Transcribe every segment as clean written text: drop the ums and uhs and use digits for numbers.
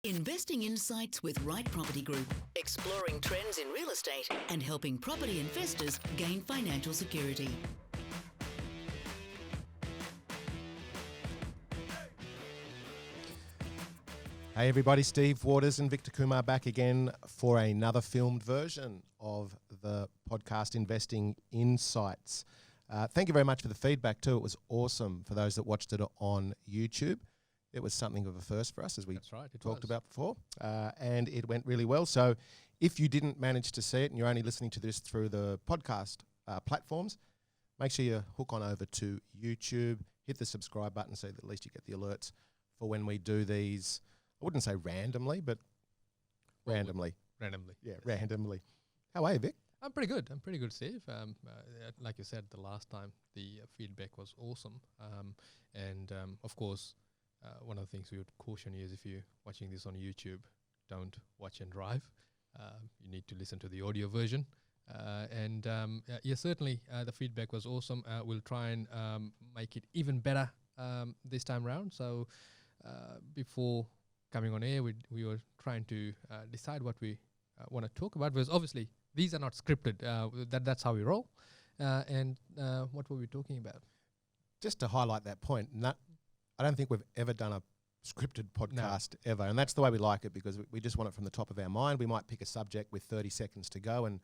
Investing Insights with Right Property Group, exploring trends in real estate and helping property investors gain financial security. Hey everybody, Steve Waters and Victor Kumar back again for another filmed version of the podcast Investing Insights. Thank you very much for the feedback too. It was awesome for those that watched it on YouTube. It was something of a first for us, as we talked about before, and it went really well. So if you didn't manage to see it and you're only listening to this through the podcast platforms, make sure you hook on over to YouTube, hit the subscribe button so that at least you get the alerts for when we do these. I wouldn't say randomly, but randomly. Randomly. Yeah, yes. Randomly. How are you, Vic? I'm pretty good, Steve. Like you said, the last time, the feedback was awesome. Of course, one of the things we would caution you is if you're watching this on YouTube, don't watch and drive. You need to listen to the audio version. Certainly the feedback was awesome. We'll try and make it even better this time around. So before coming on air, we were trying to decide what we want to talk about, because obviously these are not scripted. That's how we roll. What were we talking about? Just to highlight that point, I don't think we've ever done a scripted podcast ever, and that's the way we like it, because we just want it from the top of our mind. We might pick a subject with 30 seconds to go and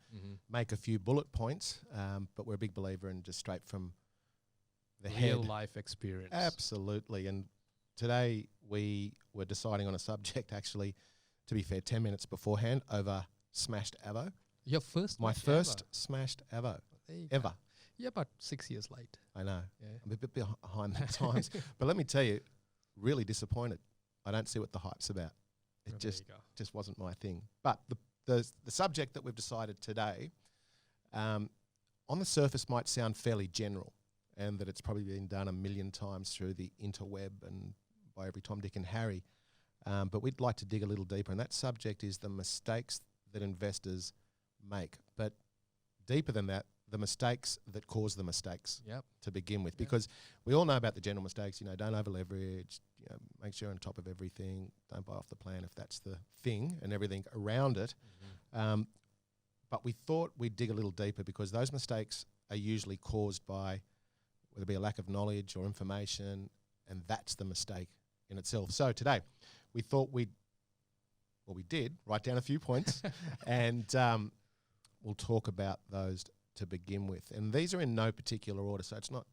make a few bullet points, but we're a big believer in just straight from the real head. life experience. Absolutely. And today we were deciding on a subject, actually, to be fair, 10 minutes beforehand, over smashed Avo. Your first? My first smashed Avo ever. Go. Yeah, about 6 years late. I know. Yeah. I'm a bit behind the times. But let me tell you, really disappointed. I don't see what the hype's about. It just wasn't my thing. But the subject that we've decided today, on the surface might sound fairly general, and that it's probably been done a million times through the interweb and by every Tom, Dick and Harry. But we'd like to dig a little deeper, and that subject is the mistakes that investors make. But deeper than that, the mistakes that cause the mistakes to begin with. Because we all know about the general mistakes, don't over leverage, make sure you're on top of everything, don't buy off the plan if that's the thing, and everything around it. But we thought we'd dig a little deeper, because those mistakes are usually caused by whether it be a lack of knowledge or information, and that's the mistake in itself. So today, we thought we did write down a few points, and we'll talk about those to begin with. And these are in no particular order, so it's not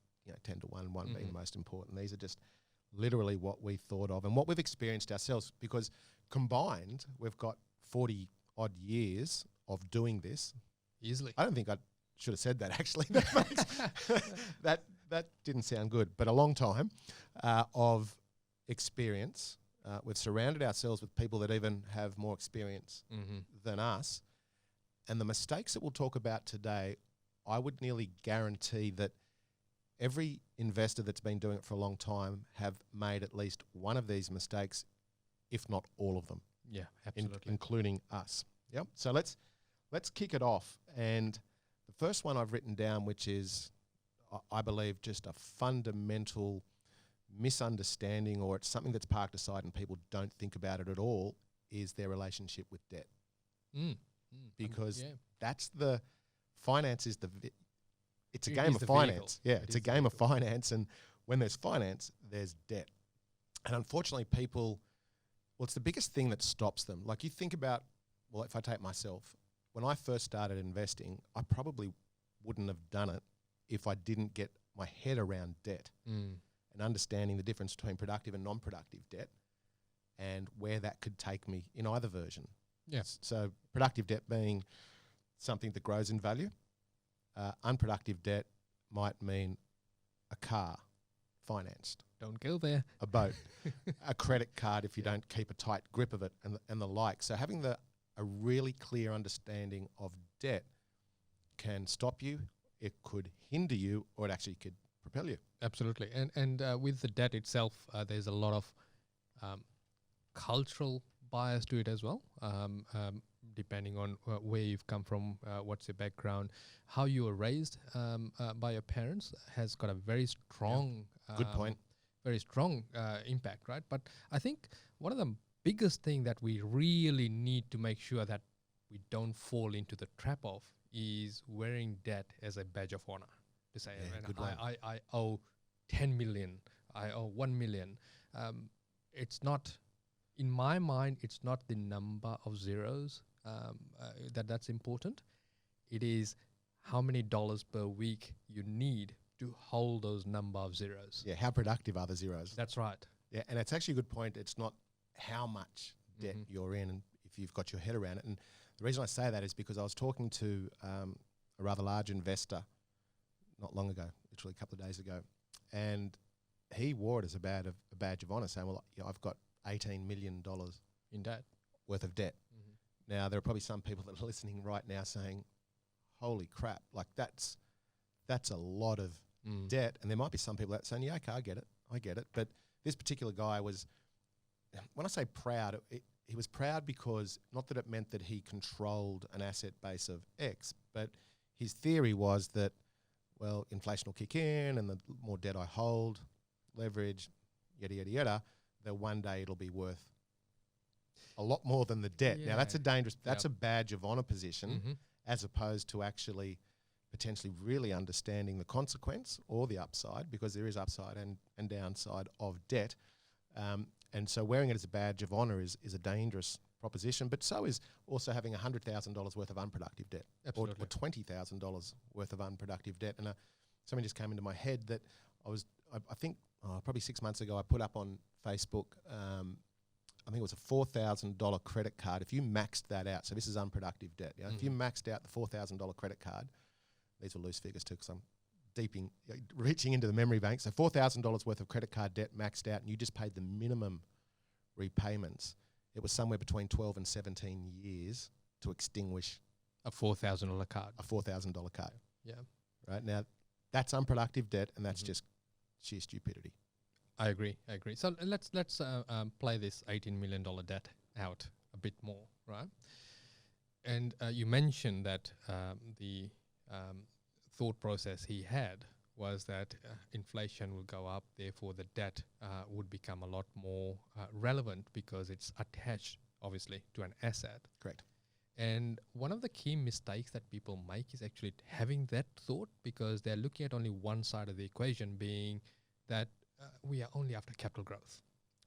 10 to 1, one being the most important. These are just literally what we thought of and what we've experienced ourselves, because combined, we've got 40 odd years of doing this. Easily. I don't think I should have said that, actually. That didn't sound good, but a long time of experience. We've surrounded ourselves with people that even have more experience than us. And the mistakes that we'll talk about today, I would nearly guarantee that every investor that's been doing it for a long time have made at least one of these mistakes, if not all of them. Yeah, absolutely. Including us. Yep. So let's kick it off. And the first one I've written down, which is, I believe, just a fundamental misunderstanding, or it's something that's parked aside and people don't think about it at all, is their relationship with debt. Because that's the finance is it's a game of finance. Yeah, it's a game of finance, and when there's finance, there's debt. And unfortunately, it's the biggest thing that stops them. Like, you think about, if I take myself, when I first started investing, I probably wouldn't have done it if I didn't get my head around debt and understanding the difference between productive and non-productive debt and where that could take me in either version. Yes. So productive debt being something that grows in value. Unproductive debt might mean a car financed. Don't go there. A boat, a credit card if you don't keep a tight grip of it, and the like. So having a really clear understanding of debt can stop you, it could hinder you, or it actually could propel you. Absolutely. And with the debt itself, there's a lot of cultural bias to it as well, depending on where you've come from, what's your background, how you were raised by your parents has got a very strong good point. Very strong impact, right? But I think one of the biggest thing that we really need to make sure that we don't fall into the trap of is wearing debt as a badge of honor. To say, I owe 10 million, I owe 1 million. It's not, in my mind, it's not the number of zeros that's important. It is how many dollars per week you need to hold those number of zeros. Yeah, how productive are the zeros? That's right. Yeah, and it's actually a good point. It's not how much debt you're in and if you've got your head around it. And the reason I say that is because I was talking to a rather large investor not long ago, literally a couple of days ago, and he wore it as a badge of honor, saying, well, I've got $18 million in debt worth of debt. Now, there are probably some people that are listening right now saying, holy crap, like that's a lot of debt. And there might be some people that are saying, yeah, okay, I get it. But this particular guy was, when I say proud, he was proud because not that it meant that he controlled an asset base of X, but his theory was that, well, inflation will kick in and the more debt I hold, leverage, yada, yada, yada, that one day it'll be worth a lot more than the debt. Yeah. Now, that's a badge of honor position as opposed to actually potentially really understanding the consequence or the upside, because there is upside and downside of debt. And so wearing it as a badge of honor is a dangerous proposition, but so is also having $100,000 worth of unproductive debt or $20,000 worth of unproductive debt. And something just came into my head that I think probably 6 months ago, I put up on Facebook, I think it was a $4,000 credit card. If you maxed that out, so this is unproductive debt. Yeah? If you maxed out the $4,000 credit card, these are loose figures too, because I'm reaching into the memory bank. So $4,000 worth of credit card debt maxed out, and you just paid the minimum repayments. It was somewhere between 12 and 17 years to extinguish a $4,000 card. A $4,000 card. Yeah. Right now, that's unproductive debt, and that's just sheer stupidity. I agree. So let's play this $18 million debt out a bit more, right? And you mentioned that the thought process he had was that inflation will go up, therefore the debt would become a lot more relevant because it's attached, obviously, to an asset. Correct. And one of the key mistakes that people make is actually having that thought, because they're looking at only one side of the equation, being that we are only after capital growth,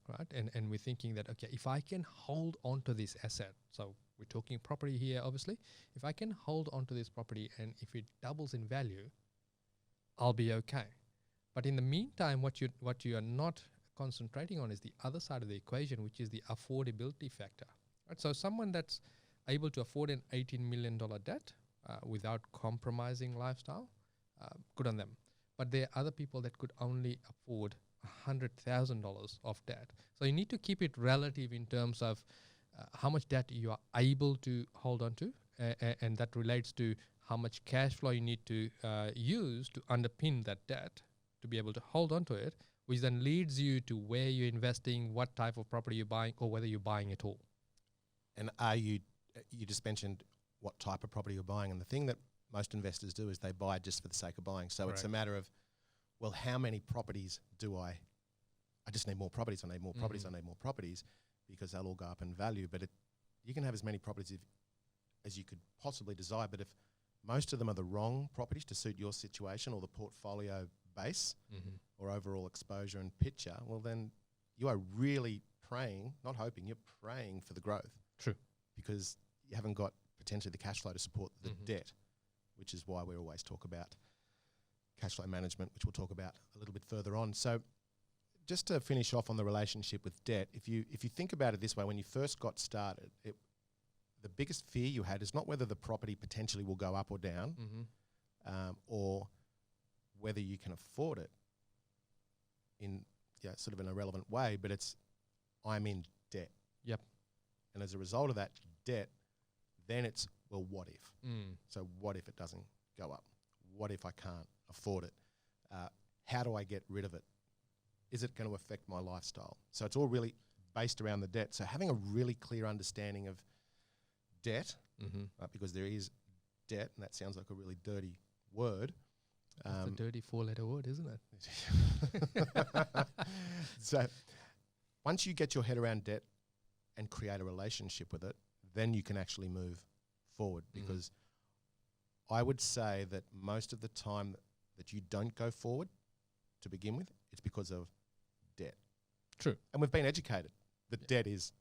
right? And we're thinking that, okay, if I can hold on to this asset, so we're talking property here, obviously, if I can hold on to this property and if it doubles in value, I'll be okay. But in the meantime, what you are not concentrating on is the other side of the equation, which is the affordability factor, right? So someone that's able to afford an $18 million debt without compromising lifestyle, good on them. But there are other people that could only afford $100,000 of debt. So you need to keep it relative in terms of how much debt you are able to hold on to, and that relates to how much cash flow you need to use to underpin that debt to be able to hold on to it, which then leads you to where you're investing, what type of property you're buying, or whether you're buying at all. And you just mentioned what type of property you're buying, and the thing that most investors do is they buy just for the sake of buying. So It's a matter of, well, how many properties do I just need more properties, I need more properties, I need more properties, because they'll all go up in value. But you can have as many properties as you could possibly desire, but if most of them are the wrong properties to suit your situation or the portfolio base or overall exposure and picture, well, then you are really praying, not hoping, you're praying for the growth. True. Because you haven't got potentially the cash flow to support the debt, which is why we always talk about cash flow management, which we'll talk about a little bit further on. So just to finish off on the relationship with debt, if you think about it this way, when you first got started, the biggest fear you had is not whether the property potentially will go up or down, or whether you can afford it in sort of an irrelevant way, but it's, I'm in debt. Yep. And as a result of that debt, then it's, well, what if? So what if it doesn't go up? What if I can't afford it? How do I get rid of it? Is it going to affect my lifestyle? So it's all really based around the debt. So having a really clear understanding of debt, right, because there is debt, and that sounds like a really dirty word. It's a dirty 4-letter word, isn't it? So once you get your head around debt, and create a relationship with it, then you can actually move forward. Because I would say that most of the time that you don't go forward to begin with, it's because of debt. True. And we've been educated that debt is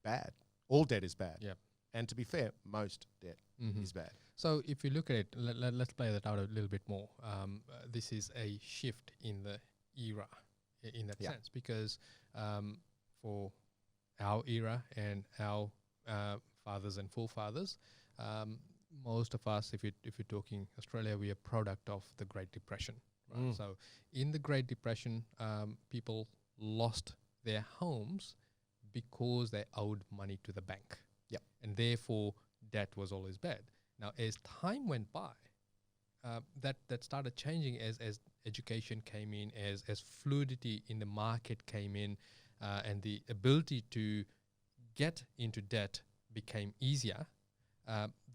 bad. All debt is bad. Yep. And to be fair, most debt is bad. So if you look at it, let's play that out a little bit more. This is a shift in the era in that sense, because for our era and our fathers and forefathers, most of us, if you're talking Australia, we are product of the Great Depression. Right? So in the Great Depression, people lost their homes because they owed money to the bank. Yep. And therefore, debt was always bad. Now, as time went by, that started changing as education came in, as fluidity in the market came in, and the ability to get into debt became easier.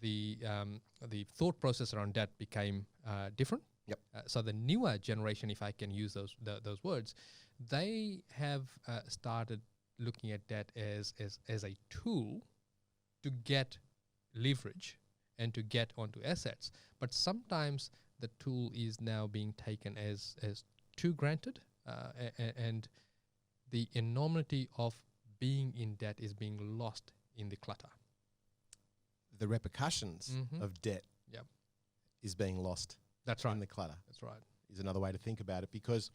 The thought process around debt became different. Yep. So the newer generation, if I can use those words, they have started looking at debt as a tool to get leverage and to get onto assets. But sometimes the tool is now being taken as too granted, and the enormity of being in debt is being lost in the clutter. The repercussions of debt is being lost. That's right. In the clutter. That's right. Is another way to think about it, because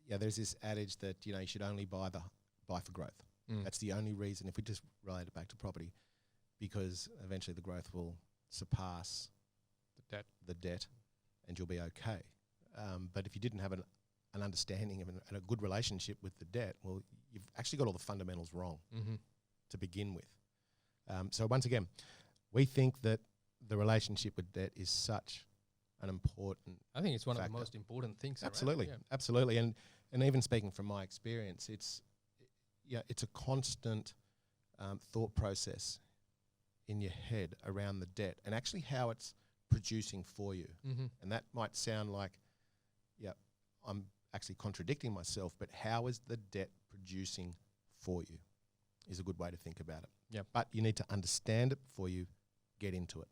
there's this adage that you should only buy for growth. That's the only reason, if we just relate it back to property, because eventually the growth will surpass the debt and you'll be okay. But if you didn't have an understanding of and a good relationship with the debt, well, you've actually got all the fundamentals wrong to begin with. So once again, we think that the relationship with debt is such an important I think it's one factor. of the most important things. Absolutely, around. absolutely. And even speaking from my experience, it's a constant thought process in your head around the debt and actually how it's producing for you. And that might sound like, I'm actually contradicting myself, but how is the debt producing for you is a good way to think about it. Yep. But you need to understand it before you get into it.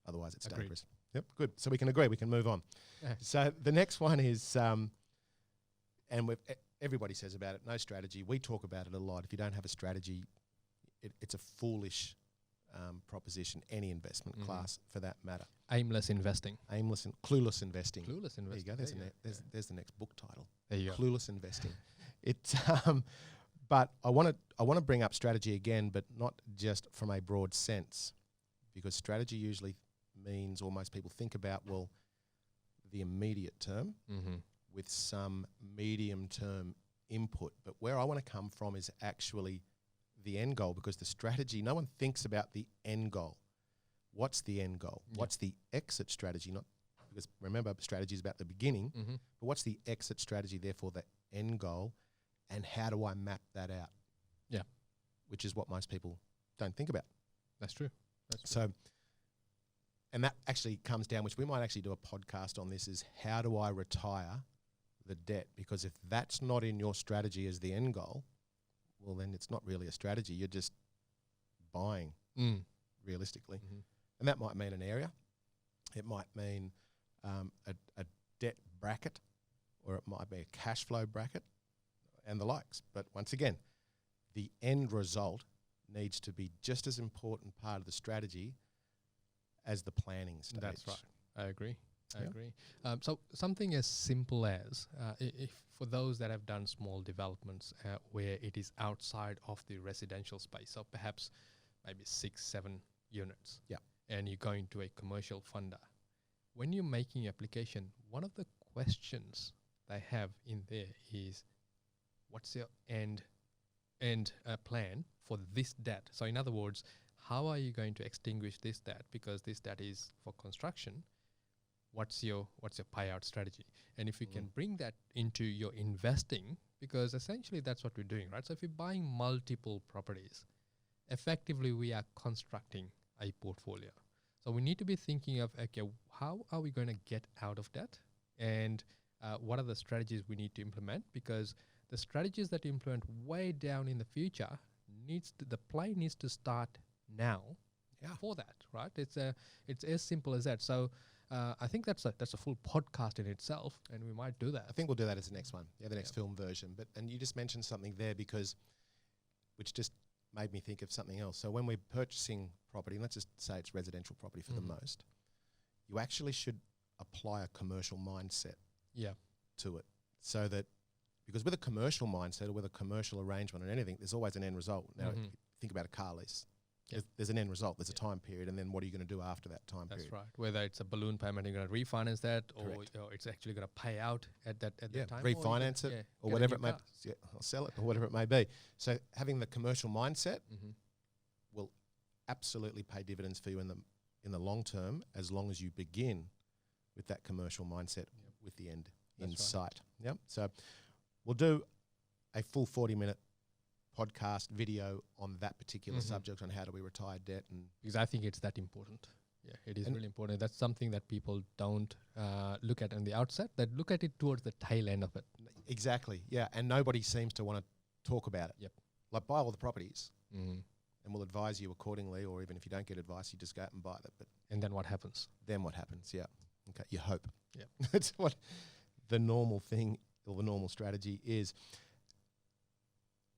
Otherwise, it's Agreed. dangerous. Yep, good. So we can agree. We can move on. Yeah. So the next one is, and everybody says about it, no strategy. We talk about it a lot. If you don't have a strategy, it's a foolish proposition, any investment class for that matter. Aimless investing. Aimless and clueless investing. Clueless investing. There you go. There's the next book title. There you go. Clueless investing. It's but I want to bring up strategy again, but not just from a broad sense, because strategy usually means, or most people think about, well, the immediate term with some medium term input. But where I want to come from is actually the end goal, because the strategy, no one thinks about the end goal. What's the end goal? Yeah. What's the exit strategy? Not because remember, strategy is about the beginning, but what's the exit strategy, therefore the end goal, and how do I map that out? Yeah. Which is what most people don't think about. That's true. So, and that actually comes down, which we might actually do a podcast on this, is how do I retire the debt? Because if that's not in your strategy as the end goal, well, then it's not really a strategy. You're just buying realistically. And that might mean an area. It might mean a debt bracket, or it might be a cash flow bracket and the likes. But once again, the end result needs to be just as important part of the strategy as the planning stage. That's right. I agree. So something as simple as, if for those that have done small developments where it is outside of the residential space, so perhaps maybe 6-7 units, and you're going to a commercial funder, when you're making your application, one of the questions they have in there is, what's your end plan for this debt? So in other words, how are you going to extinguish this debt? Because this debt is for construction. What's your payout strategy? And if you can bring that into your investing, because essentially that's what we're doing, right? So if you're buying multiple properties, effectively we are constructing a portfolio. So we need to be thinking of, okay, how are we going to get out of debt? And what are the strategies we need to implement? Because the strategies that you implement way down in the future the play needs to start now for that, right? It's as simple as that. So I think that's a full podcast in itself, and we might do that. I think we'll do that as the next one, the next film version. And you just mentioned something there which just made me think of something else. So when we're purchasing property, and let's just say it's residential property for the most, you actually should apply a commercial mindset to it, so that, because with a commercial mindset or with a commercial arrangement or anything, there's always an end result. Now, think about a car lease. There's an end result. There's a time period, and then what are you going to do after that time period? That's right. Whether it's a balloon payment, you're going to refinance that, or it's actually going to pay out at that time. Refinance it, or whatever it may be. Or sell it, or whatever it may be. So having the commercial mindset will absolutely pay dividends for you in the long term, as long as you begin with that commercial mindset with the end in sight. Yep. So we'll do a full 40-minute podcast video on that particular subject, on how do we retire debt. And because I think it's that important. Yeah, it is really important. That's something that people don't look at on the outset. They look at it towards the tail end of it. Exactly. Yeah, and nobody seems to want to talk about it. Yep. Like, buy all the properties, and we'll advise you accordingly. Or even if you don't get advice, you just go out and buy that. And then what happens? Then what happens? Yeah. Okay. You hope. Yeah. That's what the normal thing or the normal strategy is.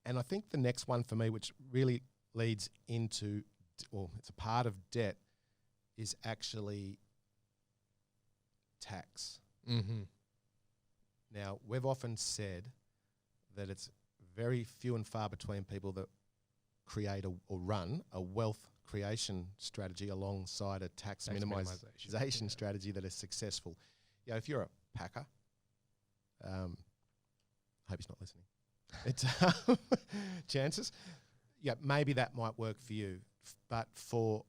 And I think the next one for me, which really leads into, or it's a part of debt, is actually tax. Now, we've often said that it's very few and far between people that create or run a wealth creation strategy alongside a tax minimization strategy that is successful. Yeah, if you're a packer, hope he's not listening. It's chances. Yeah, maybe that might work for you, but for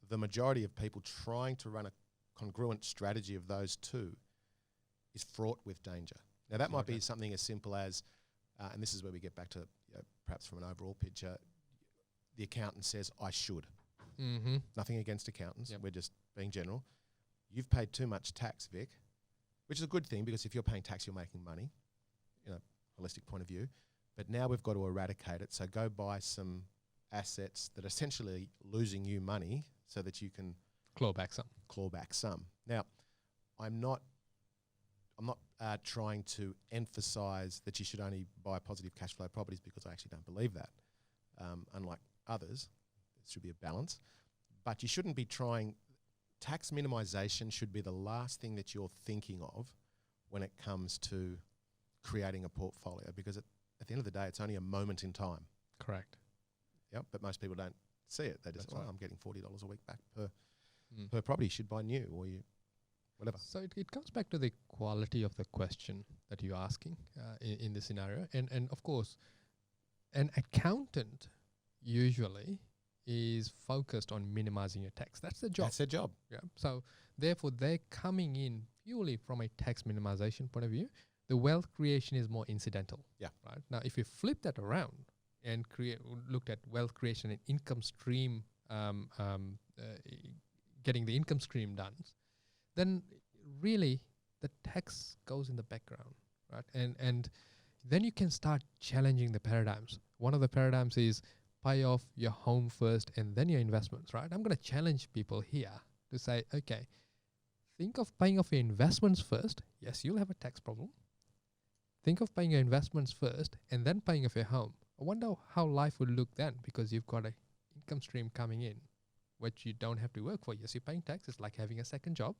the majority of people, trying to run a congruent strategy of those two is fraught with danger. Now, that might be something as simple as, and this is where we get back to perhaps from an overall picture, the accountant says, I should. Nothing against accountants. We're just being general. You've paid too much tax, Vic, which is a good thing, because if you're paying tax, you're making money, in a holistic point of view. But now we've got to eradicate it. So go buy some assets that are essentially losing you money so that you can claw back some. Now, I'm not trying to emphasize that you should only buy positive cash flow properties, because I actually don't believe that. Unlike others, there should be a balance. But you shouldn't be trying, tax minimization should be the last thing that you're thinking of when it comes to creating a portfolio, because at the end of the day, it's only a moment in time. Correct. Yep. But most people don't see it. They just, I'm getting $40 a week back per property. You should buy new, or whatever. So it comes back to the quality of the question that you're asking in this scenario. And of course, an accountant usually is focused on minimizing your tax. That's their job. That's their job. Yeah. So therefore, they're coming in purely from a tax minimization point of view. The wealth creation is more incidental. Yeah. Right. Now, if you flip that around and looked at wealth creation and income stream, getting the income stream done, then really the tax goes in the background, right? And then you can start challenging the paradigms. One of the paradigms is pay off your home first and then your investments, right? I'm going to challenge people here to say, okay, think of paying off your investments first. Yes, you'll have a tax problem. Think of paying your investments first and then paying off your home. I wonder how life would look then, because you've got an income stream coming in, which you don't have to work for. Yes, you're paying tax. It's like having a second job.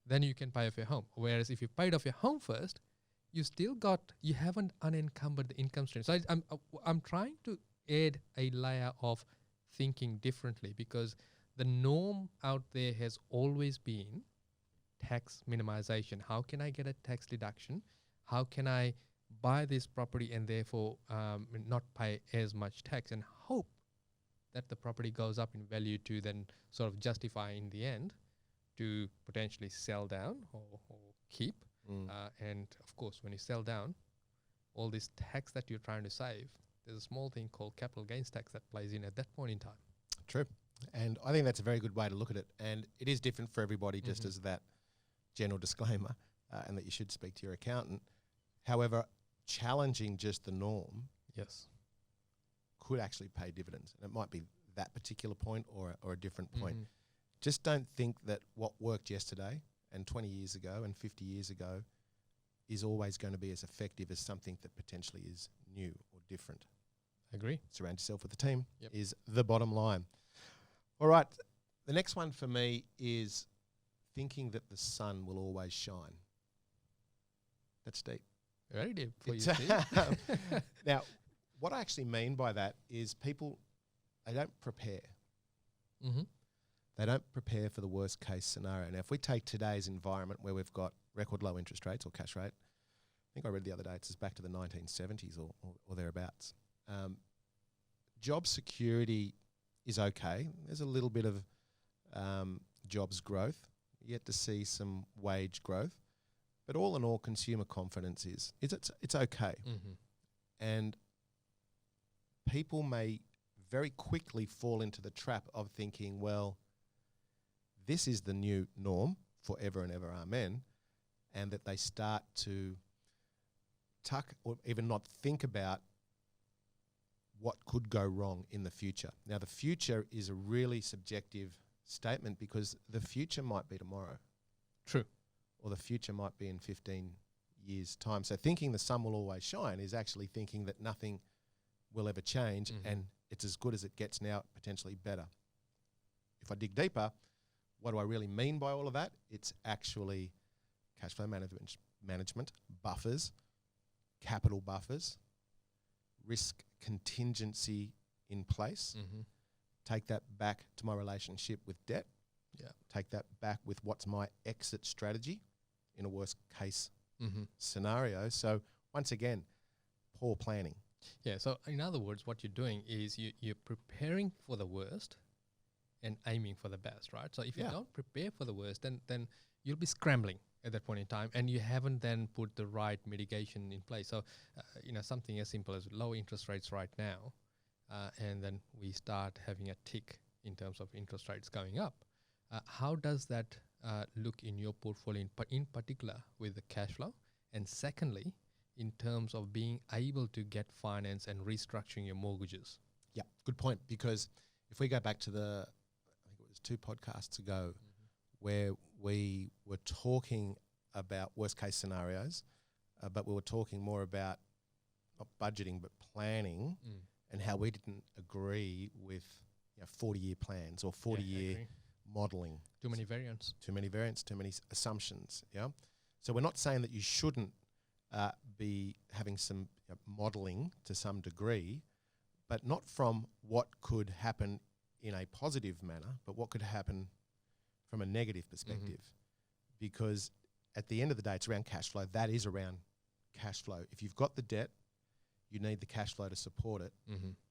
Then you can pay off your home. Whereas if you paid off your home first, you haven't unencumbered the income stream. So I'm trying to add a layer of thinking differently, because the norm out there has always been tax minimization. How can I get a tax deduction? How can I buy this property and therefore not pay as much tax, and hope that the property goes up in value to then sort of justify in the end to potentially sell down or keep. And of course, when you sell down, all this tax that you're trying to save, there's a small thing called capital gains tax that plays in at that point in time. True. And I think that's a very good way to look at it. And it is different for everybody, just as that general disclaimer, and that you should speak to your accountant. However, challenging just the norm Yes. could actually pay dividends. And it might be that particular point or a different point. Mhm. Just don't think that what worked yesterday and 20 years ago and 50 years ago is always going to be as effective as something that potentially is new or different. Agree. Surround yourself with a team Yep. is the bottom line. All right. The next one for me is thinking that the sun will always shine. That's deep. Very deep for you, It's- Steve. Now, what I actually mean by that is people, they don't prepare. Mm-hmm. They don't prepare for the worst case scenario. Now, if we take today's environment where we've got record low interest rates or cash rate, I think I read the other day it's back to the 1970s or thereabouts. Job security is okay. There's a little bit of jobs growth. Yet to see some wage growth. But all in all, consumer confidence it's okay. Mm-hmm. And people may very quickly fall into the trap of thinking, well, this is the new norm forever and ever, amen, and that they start to tuck or even not think about what could go wrong in the future. Now, the future is a really subjective statement because the future might be tomorrow. True. Or the future might be in 15 years' time. So thinking the sun will always shine is actually thinking that nothing will ever change and it's as good as it gets now, potentially better. If I dig deeper, what do I really mean by all of that? It's actually cash flow management, buffers, capital buffers, risk contingency in place. Mm-hmm. Take that back to my relationship with debt. Yeah. Take that back with what's my exit strategy in a worst case Mm-hmm. scenario. So once again, poor planning. Yeah. So in other words, what you're doing is you're preparing for the worst and aiming for the best, right? So if you Yeah. don't prepare for the worst, then you'll be scrambling at that point in time, and you haven't then put the right mitigation in place. So something as simple as low interest rates right now, and then we start having a tick in terms of interest rates going up. How does that look in your portfolio in particular with the cash flow? And secondly, in terms of being able to get finance and restructuring your mortgages? Yeah, good point. Because if we go back to I think it was 2 podcasts ago, where we were talking about worst case scenarios, but we were talking more about not budgeting but planning and how we didn't agree with 40-year plans or 40-year modelling. Too many variants. Too many variants, too many assumptions. Yeah. So we're not saying that you shouldn't be having some modelling to some degree, but not from what could happen in a positive manner, but what could happen from a negative perspective. Because at the end of the day, it's around cash flow. That is around cash flow. If you've got the debt, you need the cash flow to support it.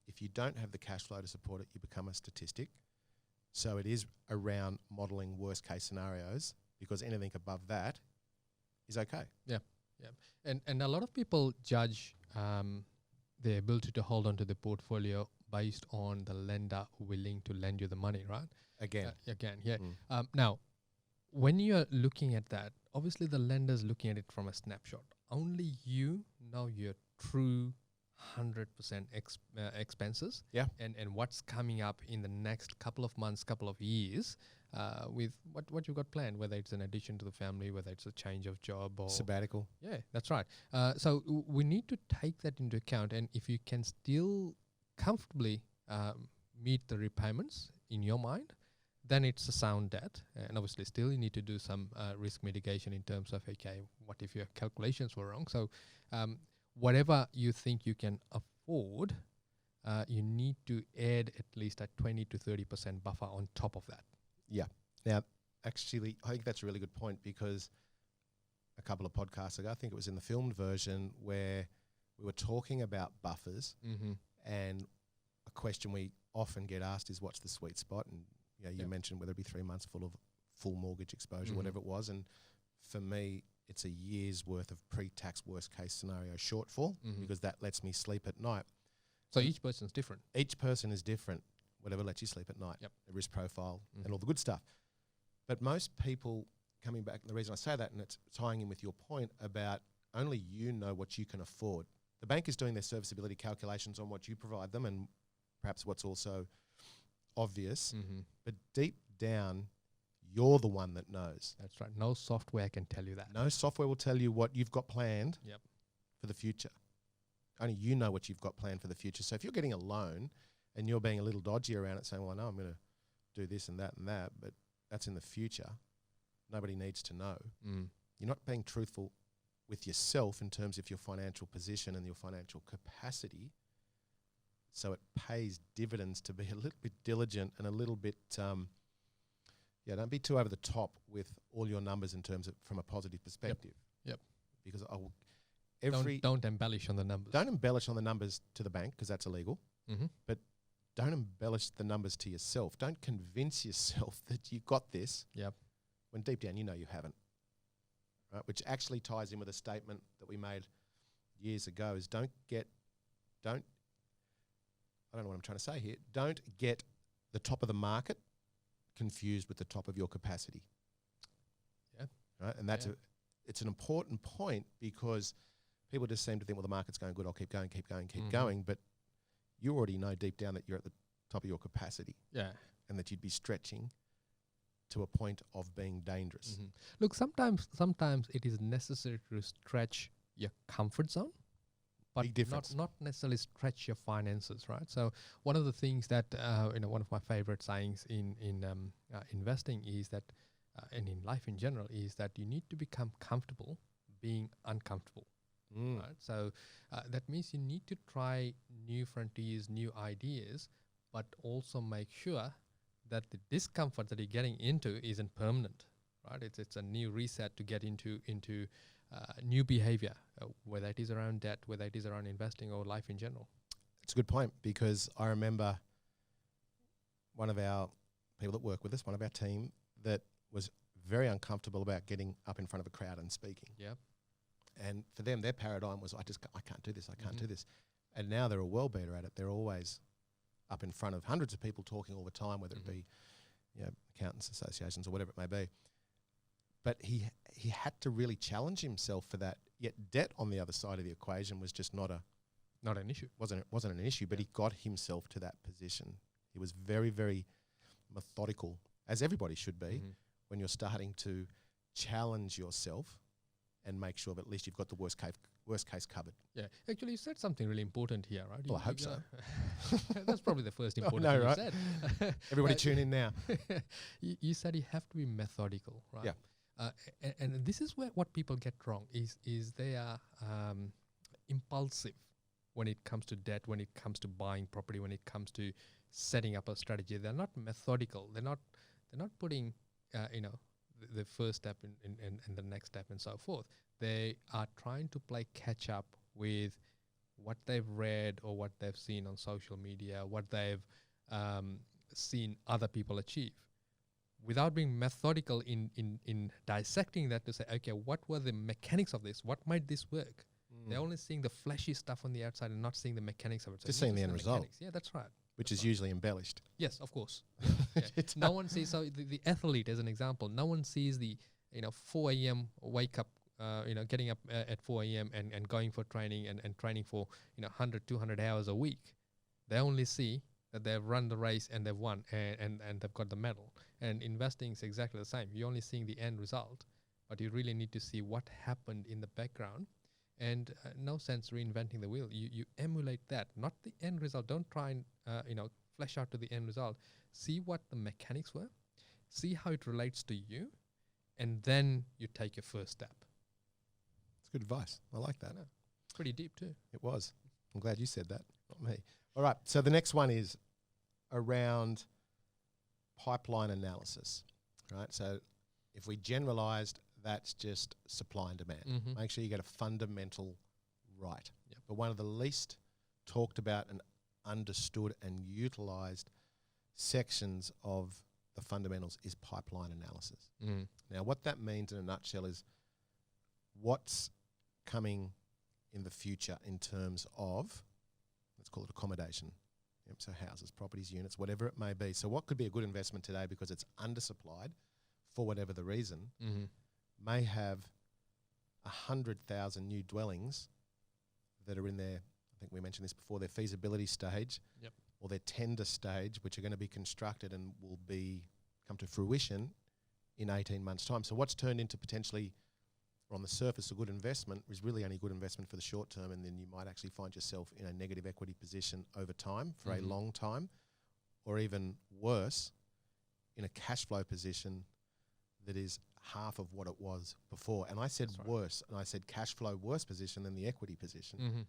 If you don't have the cash flow to support it, you become a statistic. So it is around modelling worst case scenarios, because anything above that is okay. Yeah. And a lot of people judge the ability to hold on to the portfolio based on the lender willing to lend you the money, right? Again. Yeah. Now, when you're looking at that, obviously the lender's looking at it from a snapshot. Only you know your true 100% expenses, and what's coming up in the next couple of months, couple of years, with what you've got planned, whether it's an addition to the family, whether it's a change of job or sabbatical. Yeah, that's right. So we need to take that into account, and if you can still comfortably meet the repayments in your mind, then it's a sound debt. And obviously still you need to do some risk mitigation in terms of, okay, what if your calculations were wrong? So whatever you think you can afford, you need to add at least a 20 to 30% buffer on top of that. Yeah. Now, actually, I think that's a really good point, because a couple of podcasts ago, I think it was in the filmed version, where we were talking about buffers, and a question we often get asked is, what's the sweet spot? And you mentioned whether it be 3 months full of full mortgage exposure, whatever it was. And for me, it's a year's worth of pre-tax worst case scenario shortfall, because that lets me sleep at night. So each person's different. Each person is different, whatever lets you sleep at night, the risk profile and all the good stuff. But most people, coming back, the reason I say that, and it's tying in with your point about only you know what you can afford. The bank is doing their serviceability calculations on what you provide them and perhaps what's also obvious. But deep down, you're the one that knows. That's right. No software can tell you that. No software will tell you what you've got planned Yep. for the future. Only you know what you've got planned for the future. So if you're getting a loan and you're being a little dodgy around it, saying, well, I know I'm going to do this and that, but that's in the future, nobody needs to know. You're not being truthful with yourself in terms of your financial position and your financial capacity. So it pays dividends to be a little bit diligent and a little bit, don't be too over the top with all your numbers in terms of from a positive perspective. Yep. Because don't embellish on the numbers. Don't embellish on the numbers to the bank because that's illegal. But don't embellish the numbers to yourself. Don't convince yourself that you've got this. Yep. When deep down you know you haven't. Right? Which actually ties in with a statement that we made years ago is I don't know what I'm trying to say here. Don't get the top of the market confused with the top of your capacity. Yeah. Right? And it's an important point because people just seem to think, well, the market's going good, I'll keep going, keep going. But you already know deep down that you're at the top of your capacity. Yeah. And that you'd be stretching to a point of being dangerous. Look, sometimes it is necessary to stretch your comfort zone, but Big difference. not necessarily stretch your finances, right? So one of the things that one of my favorite sayings in investing is that, and in life in general, is that you need to become comfortable being uncomfortable. Right? So that means you need to try new frontiers, new ideas, but also make sure that the discomfort that you're getting into isn't permanent, right? It's a new reset to get into new behavior, whether it is around debt, whether it is around investing or life in general. It's a good point because I remember one of our people that work with us, one of our team, that was very uncomfortable about getting up in front of a crowd and speaking. Yeah. And for them, their paradigm was, I can't do this, I can't do this. And now they're a well better at it. They're always up in front of hundreds of people talking all the time, whether it be accountants associations or whatever it may be. But he had to really challenge himself for that. Yet debt on the other side of the equation was just not an issue. Wasn't an issue, but he got himself to that position. He was very, very methodical, as everybody should be, when you're starting to challenge yourself and make sure that at least you've got the worst case covered. Yeah, actually, you said something really important here, right? Well, I hope so. That's probably the first important thing right? you said. Everybody tune in now. You said you have to be methodical, right? Yeah. And this is what people get wrong is they are impulsive when it comes to debt, when it comes to buying property, when it comes to setting up a strategy. They're not methodical. They're not putting the first step and the next step and so forth. They are trying to play catch up with what they've read or what they've seen on social media, what they've seen other people achieve, without being methodical in dissecting that to say, okay, what were the mechanics of this? What might this work? They're only seeing the fleshy stuff on the outside and not seeing the mechanics of it. So just seeing the end result. Yeah, that's right. Which is usually embellished. Yes, of course. Yeah. No one sees, so the athlete as an example, no one sees the 4 a.m. wake up, getting up at 4 a.m. and going for training and training for 100, 200 hours a week. They only see that they've run the race and they've won and they've got the medal. And investing is exactly the same. You're only seeing the end result, but you really need to see what happened in the background. And no sense reinventing the wheel. You emulate that, not the end result. Don't try and flesh out to the end result. See what the mechanics were, see how it relates to you, and then you take your first step. It's good advice. I like that. Pretty deep too. It was. I'm glad you said that, not me. All right. So the next one is around pipeline analysis. Right. So if we generalized, that's just supply and demand. Make sure you get a fundamental right. Yep. But one of the least talked about and understood and utilized sections of the fundamentals is pipeline analysis. Now, what that means in a nutshell is what's coming in the future in terms of, let's call it accommodation. So houses, properties, units, whatever it may be. So what could be a good investment today because it's undersupplied for whatever the reason, may have 100,000 new dwellings that are in their, I think we mentioned this before, their feasibility stage Yep. or their tender stage, which are going to be constructed and will come to fruition in 18 months' time. So what's turned into potentially, or on the surface, a good investment is really only a good investment for the short term, and then you might actually find yourself in a negative equity position over time for a long time, or even worse, in a cash flow position that is half of what it was before. And I said worse, and I said cash flow worse position than the equity position,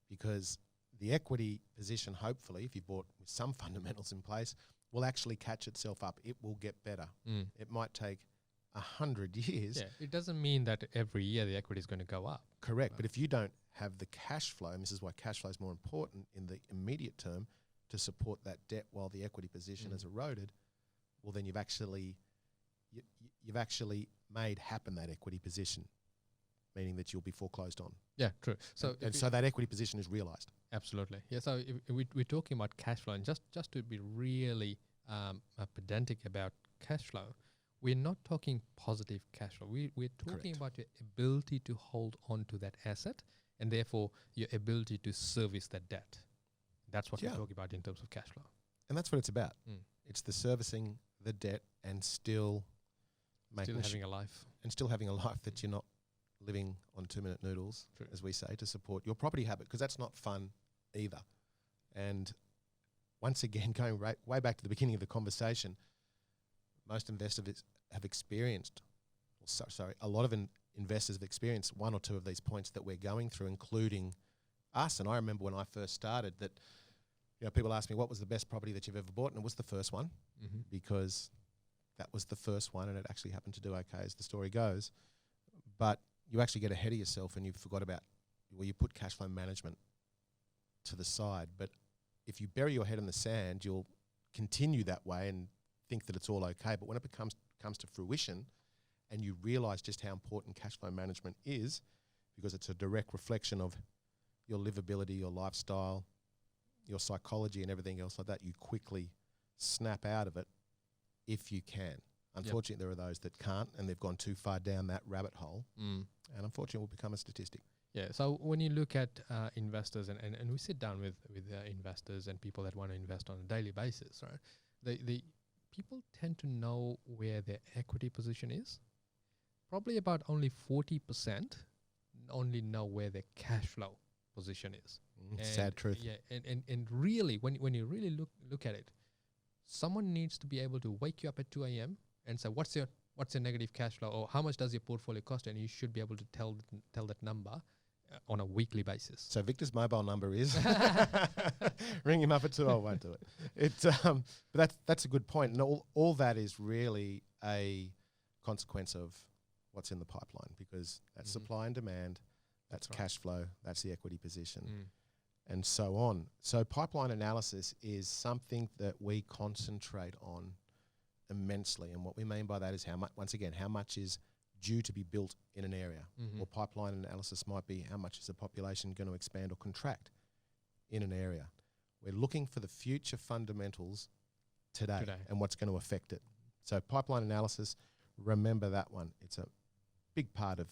because the equity position, hopefully, if you bought with some fundamentals in place, will actually catch itself up. It will get better. It might take 100 years. Yeah, it doesn't mean that every year the equity is going to go up. Correct. But if you don't have the cash flow, and this is why cash flow is more important in the immediate term to support that debt while the equity position has eroded, well, then you've actually made happen that equity position, meaning that you'll be foreclosed on. Yeah, true. So and so that equity position is realised. Absolutely. Yeah. So if we're talking about cash flow, and just to be really pedantic about cash flow, we're not talking positive cash flow. We're talking about your ability to hold on to that asset, and therefore your ability to service that debt. That's what we're talking about in terms of cash flow. And that's what it's about. It's the servicing the debt and still having a life. And still having a life that you're not living on 2-minute noodles, as we say, to support your property habit, because that's not fun either. And once again, going way back to the beginning of the conversation, most investors have experienced, a lot of investors have experienced one or two of these points that we're going through, including us. And I remember when I first started that, people asked me, what was the best property that you've ever bought? And it was the first one, because that was the first one, and it actually happened to do okay, as the story goes. But you actually get ahead of yourself and you forgot about, you put cash flow management to the side. But if you bury your head in the sand, you'll continue that way and think that it's all okay. But when it comes to fruition and you realise just how important cash flow management is, because it's a direct reflection of your livability, your lifestyle, your psychology and everything else like that, you quickly snap out of it if you can. Unfortunately, there are those that can't, and they've gone too far down that rabbit hole, and unfortunately will become a statistic. Yeah, so when you look at investors, and we sit down with investors and people that want to invest on a daily basis, right? The people tend to know where their equity position is. Probably about only 40% only know where their cash flow position is. Sad truth. Yeah, and really, when you really look at it, someone needs to be able to wake you up at 2 a.m. and say, what's your negative cash flow, or how much does your portfolio cost? And you should be able to tell that number on a weekly basis. So Victor's mobile number is ring him up at 2. I won't do it. It's but that's a good point. And all that is really a consequence of what's in the pipeline, because that's supply and demand, that's cash flow, that's the equity position, and so on. So pipeline analysis is something that we concentrate on immensely. And what we mean by that is how much is due to be built in an area. Or pipeline analysis might be how much is the population going to expand or contract in an area. We're looking for the future fundamentals today. And what's going to affect it. So pipeline analysis, remember that one. It's a big part of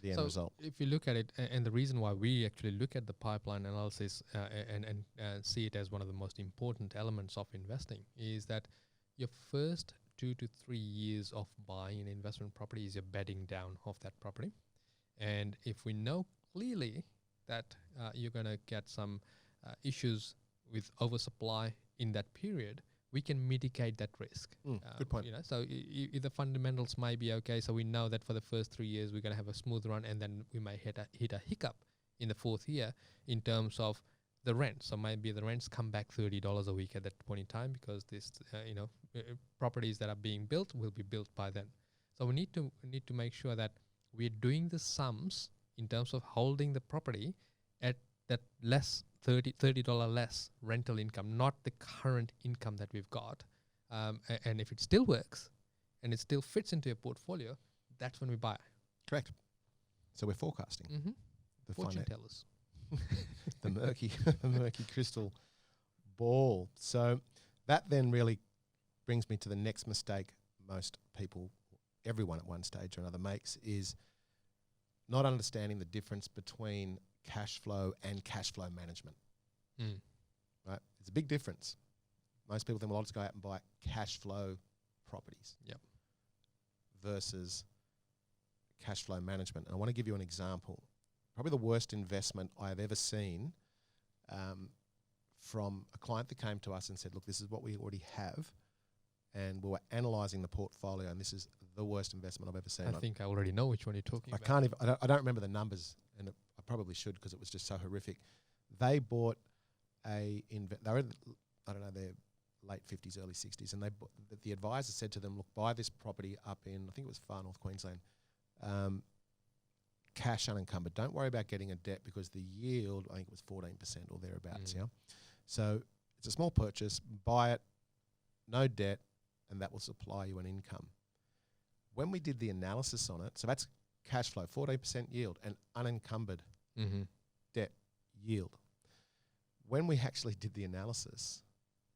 the end result. If you look at it, and the reason why we actually look at the pipeline analysis and see it as one of the most important elements of investing, is that your first 2 to 3 years of buying an investment property is your bedding down of that property. And if we know clearly that you're going to get some issues with oversupply in that period, we can mitigate that risk. Good point. So the fundamentals may be okay. So we know that for the first 3 years we're going to have a smooth run, and then we may hit a hiccup in the 4th year in terms of the rent. So maybe the rents come back $30 a week at that point in time, because this properties that are being built will be built by then. So we need to make sure that we're doing the sums in terms of holding the property at that less $30 less rental income, not the current income that we've got. And if it still works and it still fits into your portfolio, that's when we buy. Correct. So we're forecasting. The fortune tellers. the murky crystal ball. So that then really brings me to the next mistake most people, everyone at one stage or another makes, is not understanding the difference between cash flow and cash flow management. Mm. Right? It's a big difference. Most people think, well, I'll just go out and buy cash flow properties. Yep. Versus cash flow management. And I want to give you an example. Probably the worst investment I have ever seen from a client that came to us and said, look, this is what we already have. And we were analysing the portfolio, and this is the worst investment I've ever seen. I think I already know which one you're talking about. I don't remember the numbers, and I probably should because it was just so horrific. They bought they were, I don't know, they're late 50s, early 60s, and the advisor said to them, look, buy this property up in, I think it was far north Queensland, cash unencumbered. Don't worry about getting a debt because the yield, I think it was 14% or thereabouts, yeah? So it's a small purchase, buy it, no debt, and that will supply you an income. When we did the analysis on it, so that's cash flow, 14% yield, and unencumbered debt yield. When we actually did the analysis,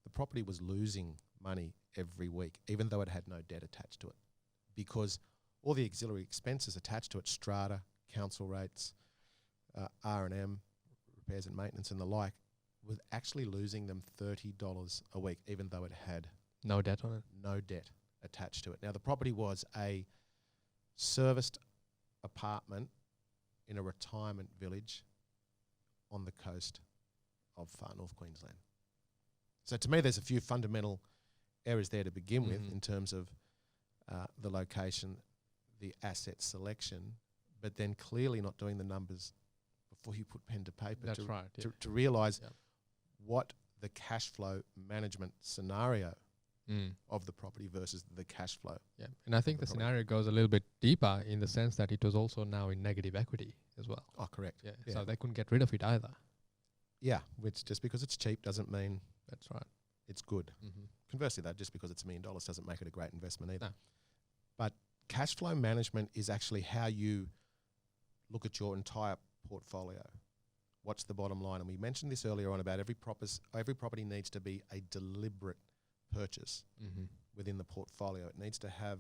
the property was losing money every week, even though it had no debt attached to it, because all the auxiliary expenses attached to it, strata, council rates, R&M, repairs and maintenance and the like, was actually losing them $30 a week, even though it had no debt on it. No debt attached to it. Now, the property was a serviced apartment in a retirement village on the coast of far north Queensland. So to me, there's a few fundamental areas there to begin with in terms of the location, the asset selection, but then clearly not doing the numbers before you put pen to paper. That's right. To realise what the cash flow management scenario of the property versus the cash flow. Yeah, and I think the scenario goes a little bit deeper in the sense that it was also now in negative equity as well. Oh, correct. Yeah, so they couldn't get rid of it either. Yeah, which just because it's cheap doesn't mean that's right. It's good. Conversely, though, just because it's $1 million doesn't make it a great investment either. No. But cash flow management is actually how you look at your entire portfolio. What's the bottom line? And we mentioned this earlier on about every property needs to be a deliberate purchase within the portfolio. It needs to have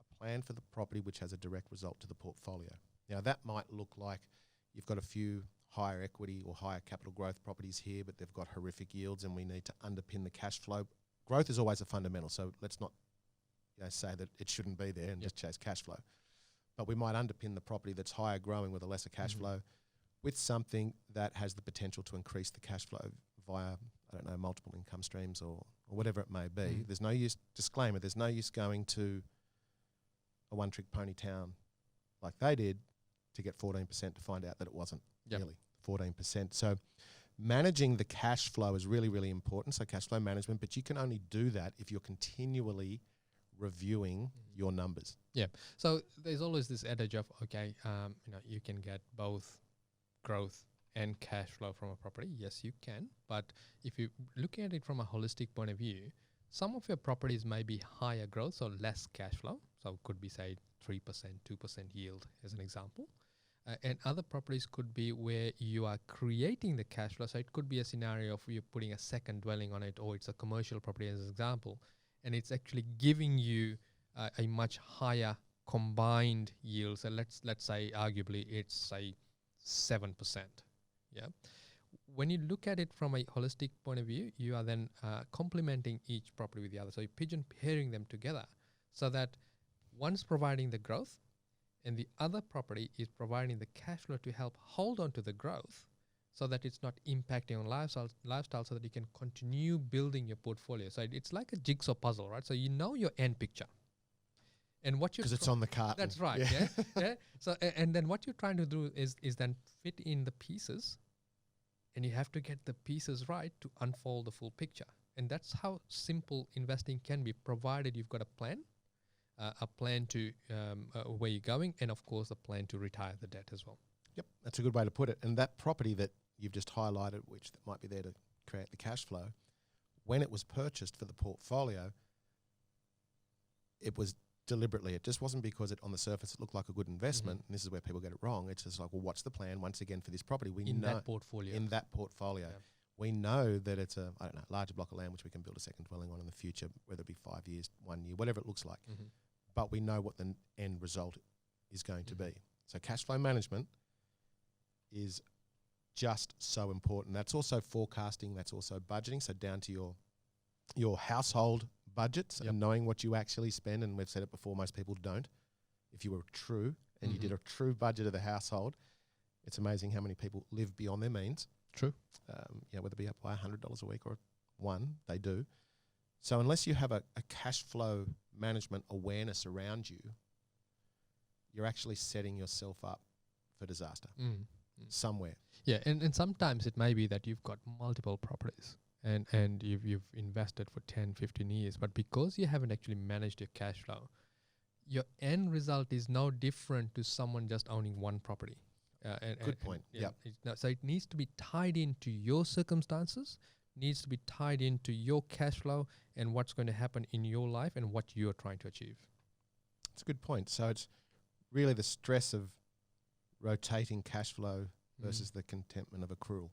a plan for the property which has a direct result to the portfolio. Now, that might look like you've got a few higher equity or higher capital growth properties here, but they've got horrific yields and we need to underpin the cash flow. Growth is always a fundamental, so let's not say that it shouldn't be there and just chase cash flow. But we might underpin the property that's higher growing with a lesser cash flow with something that has the potential to increase the cash flow via, I don't know, multiple income streams or whatever it may be. There's no use, disclaimer, there's no use going to a one-trick pony town like they did to get 14% to find out that it wasn't really 14%. So managing the cash flow is really, really important, so cash flow management, but you can only do that if you're continually reviewing your numbers. Yeah. So there's always this adage of, you can get both growth and cash flow from a property. Yes, you can. But if you look at it from a holistic point of view, some of your properties may be higher growth, so less cash flow. So it could be, say, 3%, 2% yield as an example. And other properties could be where you are creating the cash flow. So it could be a scenario of you putting a second dwelling on it, or it's a commercial property as an example. And it's actually giving you a much higher combined yield. So let's say arguably it's, say, 7%. Yeah. When you look at it from a holistic point of view, you are then complementing each property with the other. So you're pigeon pairing them together so that one's providing the growth and the other property is providing the cash flow to help hold on to the growth so that it's not impacting on lifestyle so that you can continue building your portfolio. So it's like a jigsaw puzzle, right? So you know your end picture. And what you because it's on the carton. That's right. Yeah. So and then what you're trying to do is then fit in the pieces, and you have to get the pieces right to unfold the full picture. And that's how simple investing can be, provided you've got a plan to where you're going, and of course a plan to retire the debt as well. Yep, that's a good way to put it. And that property that you've just highlighted, which that might be there to create the cash flow, when it was purchased for the portfolio, it was deliberately. It just wasn't because it on the surface it looked like a good investment. And this is where people get it wrong. It's just like, well, what's the plan once again for this property? We in know that portfolio. In that portfolio. Yeah. We know that it's a, I don't know, larger block of land which we can build a second dwelling on in the future, whether it be 5 years, 1 year, whatever it looks like. But we know what the end result is going to be. So cash flow management is just so important. That's also forecasting, that's also budgeting, so down to your household budgets and knowing what you actually spend, and we've said it before, most people don't. If you were true and you did a true budget of the household, it's amazing how many people live beyond their means. True. Whether it be up by $100 a week or one, they do. So unless you have a cash flow management awareness around you, you're actually setting yourself up for disaster somewhere. Yeah, and sometimes it may be that you've got multiple properties and you've invested for 10, 15 years, but because you haven't actually managed your cash flow, your end result is no different to someone just owning one property. Good point. So it needs to be tied into your circumstances, needs to be tied into your cash flow and what's going to happen in your life and what you're trying to achieve. It's a good point. So it's really the stress of rotating cash flow versus the contentment of accrual.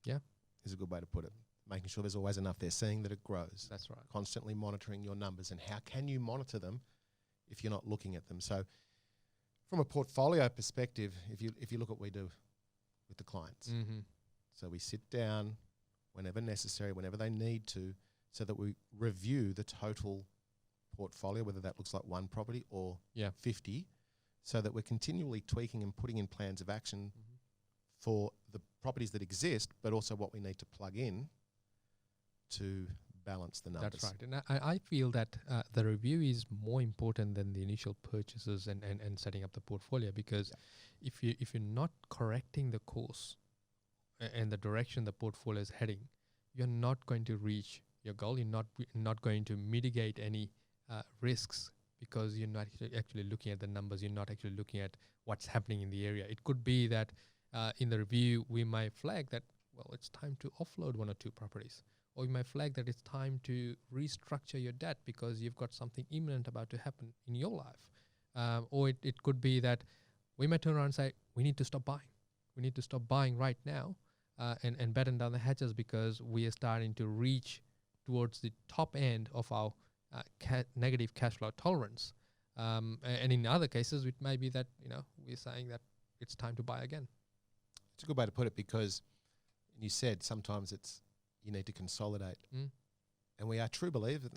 Yeah. Is a good way to put it. Making sure there's always enough there, seeing that it grows. That's right. Constantly monitoring your numbers, and how can you monitor them if you're not looking at them? So from a portfolio perspective, if you look at what we do with the clients, so we sit down whenever necessary, whenever they need to, so that we review the total portfolio, whether that looks like one property or 50, so that we're continually tweaking and putting in plans of action for the properties that exist, but also what we need to plug in to balance the numbers. That's right. And I feel that the review is more important than the initial purchases and setting up the portfolio, because if you're not correcting the course and the direction the portfolio is heading, you're not going to reach your goal. You're not going to mitigate any risks, because you're not actually looking at the numbers. You're not actually looking at what's happening in the area. It could be that in the review we might flag that, well, it's time to offload one or two properties. Or you might flag that it's time to restructure your debt because you've got something imminent about to happen in your life. Or it could be that we might turn around and say, we need to stop buying. We need to stop buying right now and batten down the hatches, because we are starting to reach towards the top end of our negative cash flow tolerance. And in other cases, it may be that, we're saying that it's time to buy again. It's a good way to put it, because you said sometimes you need to consolidate. And we are true believers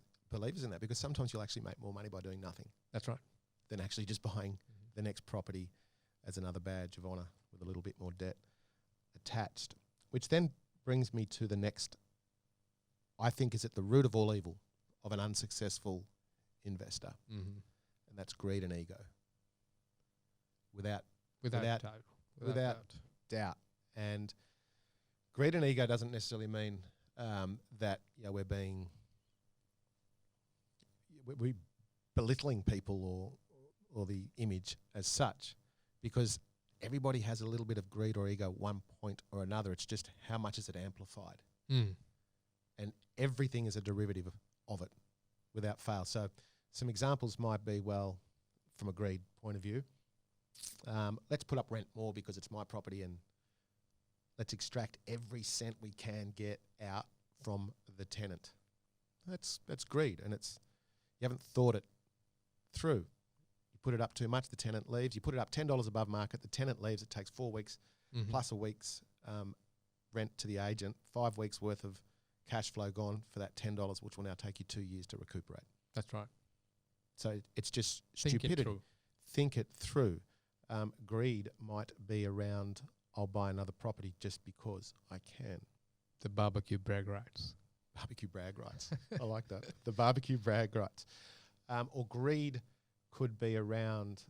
in that, because sometimes you'll actually make more money by doing nothing. That's right. Than actually just buying the next property as another badge of honour with a little bit more debt attached. Which then brings me to the next, I think, is at the root of all evil of an unsuccessful investor. And that's greed and ego. Without doubt. And greed and ego doesn't necessarily mean that we're belittling people or the image as such, because everybody has a little bit of greed or ego at one point or another. It's just how much is it amplified. And everything is a derivative of it without fail. So some examples might be, well, from a greed point of view, let's put up rent more because it's my property, and let's extract every cent we can get out from the tenant. That's greed, and you haven't thought it through. You put it up too much, the tenant leaves. You put it up $10 above market, the tenant leaves. It takes 4 weeks plus a week's rent to the agent, 5 weeks worth of cash flow gone for that $10, which will now take you 2 years to recuperate. That's right. So it's just stupidity. Think it through. Greed might be around, I'll buy another property just because I can. The barbecue brag rights. Barbecue brag rights. I like that. The barbecue brag rights. Or greed could be around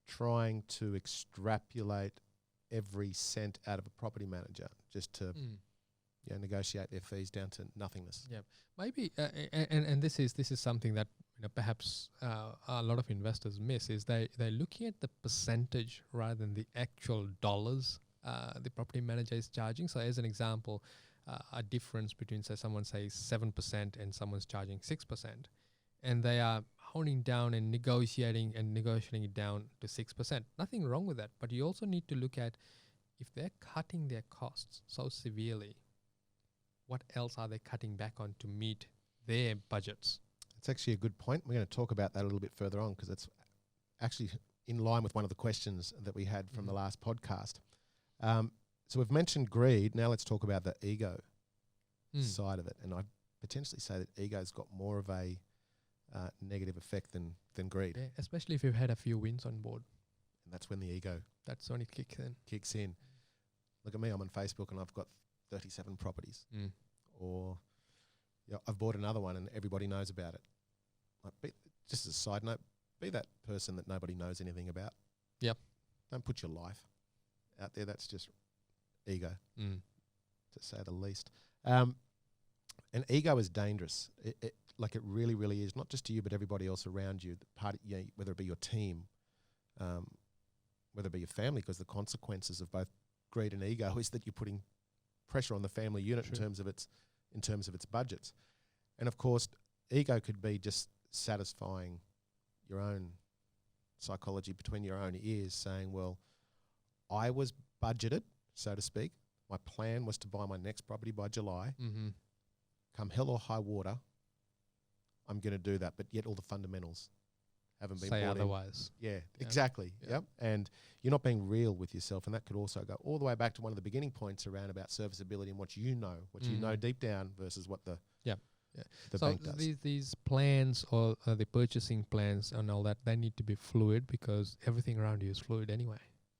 trying to extrapolate every cent out of a property manager just to negotiate their fees down to nothingness. Yeah, maybe, and this is something that perhaps a lot of investors miss, is they're looking at the percentage rather than the actual dollars the property manager is charging. So as an example, a difference between, say, someone says 7% and someone's charging 6%, and they are honing down and negotiating it down to 6%. Nothing wrong with that, but you also need to look at, if they're cutting their costs so severely, what else are they cutting back on to meet their budgets? It's actually a good point. We're going to talk about that a little bit further on, because it's actually in line with one of the questions that we had from the last podcast. So we've mentioned greed. Now let's talk about the ego Mm. side of it. And I potentially say that ego's got more of a negative effect than greed. Yeah, especially if you've had a few wins on board. And that's when the ego That's when it kicks in. kicks in. Look at me, I'm on Facebook and I've got 37 properties. Mm. Or I've bought another one and everybody knows about it. Like, just as a side note, be that person that nobody knows anything about. Yep. Don't put your life out there. That's just ego, to say the least. And ego is dangerous. It really, really is. Not just to you, but everybody else around you. Whether it be your team, whether it be your family, because the consequences of both greed and ego is that you're putting pressure on the family unit in terms of its budgets. And of course, ego could be just satisfying your own psychology between your own ears, saying, well, I was budgeted, so to speak. My plan was to buy my next property by July. Mm-hmm. Come hell or high water, I'm going to do that. But yet all the fundamentals haven't been Say brought otherwise. in. Yeah, exactly. Yep. And you're not being real with yourself. And that could also go all the way back to one of the beginning points around about serviceability and what you know deep down versus what the bank does. These plans or the purchasing plans and all that, they need to be fluid because everything around you is fluid anyway.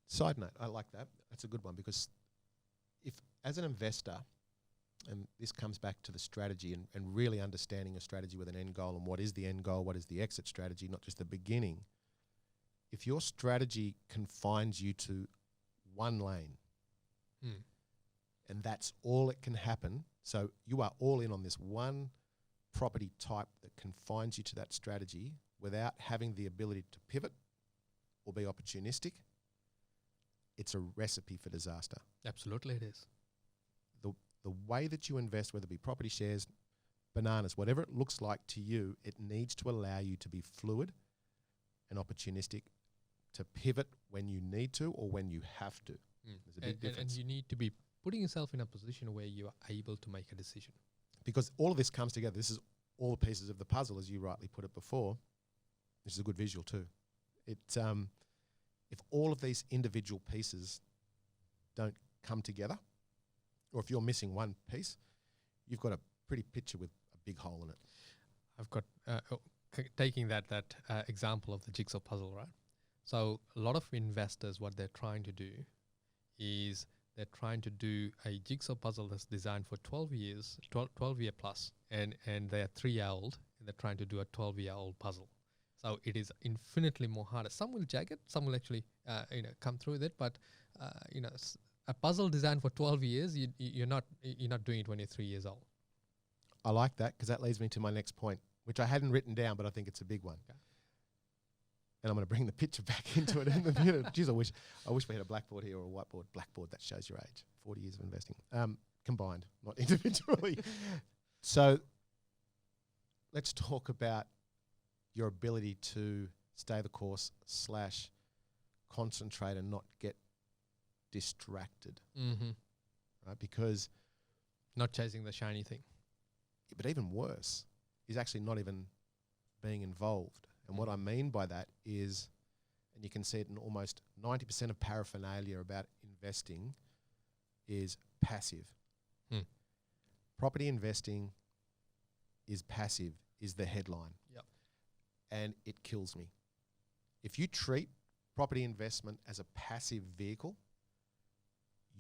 Side note, I like that. That's a good one because if, as an investor, and this comes back to the strategy and really understanding a strategy with an end goal and what is the end goal, what is the exit strategy, not just the beginning. If your strategy confines you to one lane and that's all it can happen, so you are all in on this one property type that confines you to that strategy without having the ability to pivot or be opportunistic, it's a recipe for disaster. Absolutely it is. The way that you invest, whether it be property shares, bananas, whatever it looks like to you, it needs to allow you to be fluid and opportunistic, to pivot when you need to or when you have to. There's a big difference. And you need to be putting yourself in a position where you are able to make a decision. Because all of this comes together. This is all the pieces of the puzzle, as you rightly put it before. This is a good visual too. If all of these individual pieces don't come together, or if you're missing one piece, you've got a pretty picture with a big hole in it. I've got, taking that example of the jigsaw puzzle, right? So a lot of investors, what they're trying to do is they're trying to do a jigsaw puzzle that's designed for 12 years, 12 year plus, and they're 3-year-old, and they're trying to do a 12-year-old puzzle. So it is infinitely more harder. Some will jag it, some will actually, come through with it, but, a puzzle designed for 12 years, you're not doing it when you're 3 years old. I like that because that leads me to my next point, which I hadn't written down, but I think it's a big one. Okay. And I'm going to bring the picture back into it in a minute. Jeez, I wish we had a blackboard here or a whiteboard. Blackboard, that shows your age. 40 years of investing. Combined, not individually. So let's talk about your ability to stay the course / concentrate and not get distracted, right? Because not chasing the shiny thing. But even worse is actually not even being involved. And what I mean by that is, and you can see it in almost 90% of paraphernalia about investing, is passive. Property investing is passive, is the headline. Yep. And it kills me. If you treat property investment as a passive vehicle,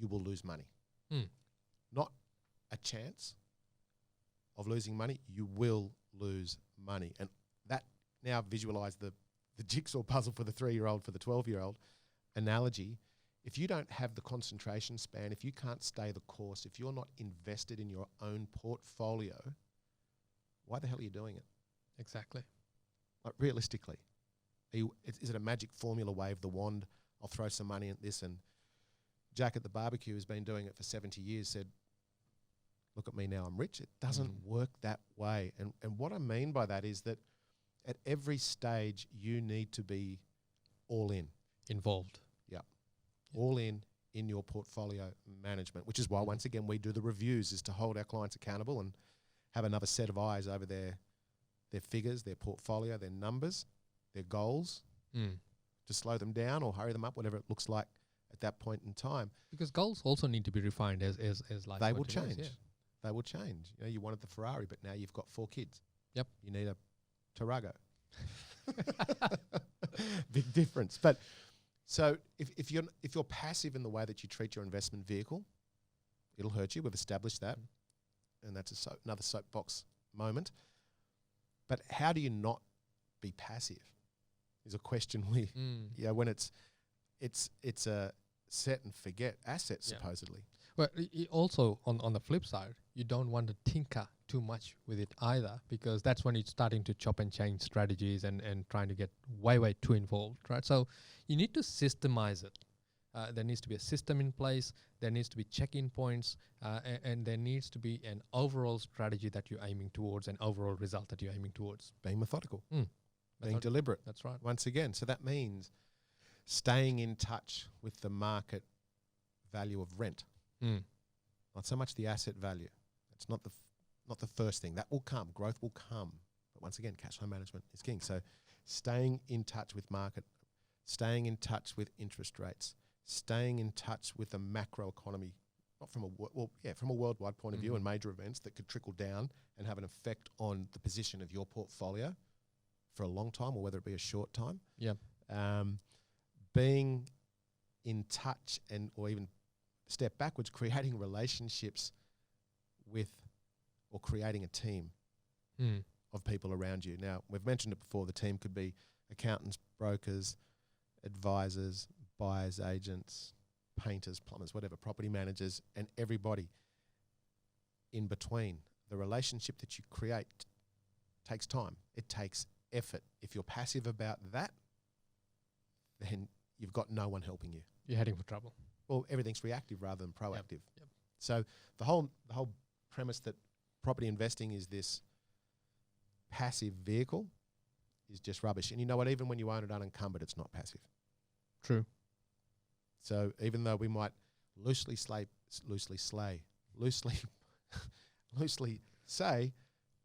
you will lose money. Not a chance of losing money, you will lose money. And that, now visualize the jigsaw puzzle for the 3-year-old, for the 12-year-old analogy. If you don't have the concentration span, if you can't stay the course, if you're not invested in your own portfolio, why the hell are you doing it? Exactly. Like realistically, is it a magic formula, wave the wand, I'll throw some money at this, and Jack at the barbecue has been doing it for 70 years, said, look at me now, I'm rich. It doesn't work that way. And what I mean by that is that at every stage, you need to be all in. Involved. Yeah. All in your portfolio management, which is why, once again, we do the reviews, is to hold our clients accountable and have another set of eyes over their figures, their portfolio, their numbers, their goals, to slow them down or hurry them up, whatever it looks like at that point in time. Because goals also need to be refined as life They will continues, change. They will change. You know, you wanted the Ferrari, but now you've got 4 kids. Yep. You need a Tarago. Big difference. But so if you're passive in the way that you treat your investment vehicle, it'll hurt you. We've established that, and that's another soapbox moment. But how do you not be passive? Is a question when it's a set and forget asset supposedly. Well, also on the flip side, you don't want to tinker too much with it either, because that's when it's starting to chop and change strategies and trying to get way too involved, right? So you need to systemize it. There needs to be a system in place. There needs to be check-in points, and there needs to be an overall strategy that you're aiming towards, an overall result that you're aiming towards. Being methodical, being deliberate. That's right. Once again, so that means staying in touch with the market value of rent. Not so much the asset value. It's not the first thing. That will come. Growth will come. But once again, cash flow management is king. So staying in touch with market, staying in touch with interest rates, staying in touch with the macro economy, not from from a worldwide point of view, and major events that could trickle down and have an effect on the position of your portfolio for a long time, or whether it be a short time. Yeah. Being in touch or even step backwards, creating relationships with or creating a team of people around you. Now, we've mentioned it before, the team could be accountants, brokers, advisors, buyers, agents, painters, plumbers, whatever, property managers, and everybody in between. The relationship that you create takes time. It takes effort. If you're passive about that, then you've got no one helping you. You're heading for trouble. Well, everything's reactive rather than proactive. Yep. So the whole premise that property investing is this passive vehicle is just rubbish. And you know what? Even when you own it unencumbered, it's not passive. True. So even though we might loosely say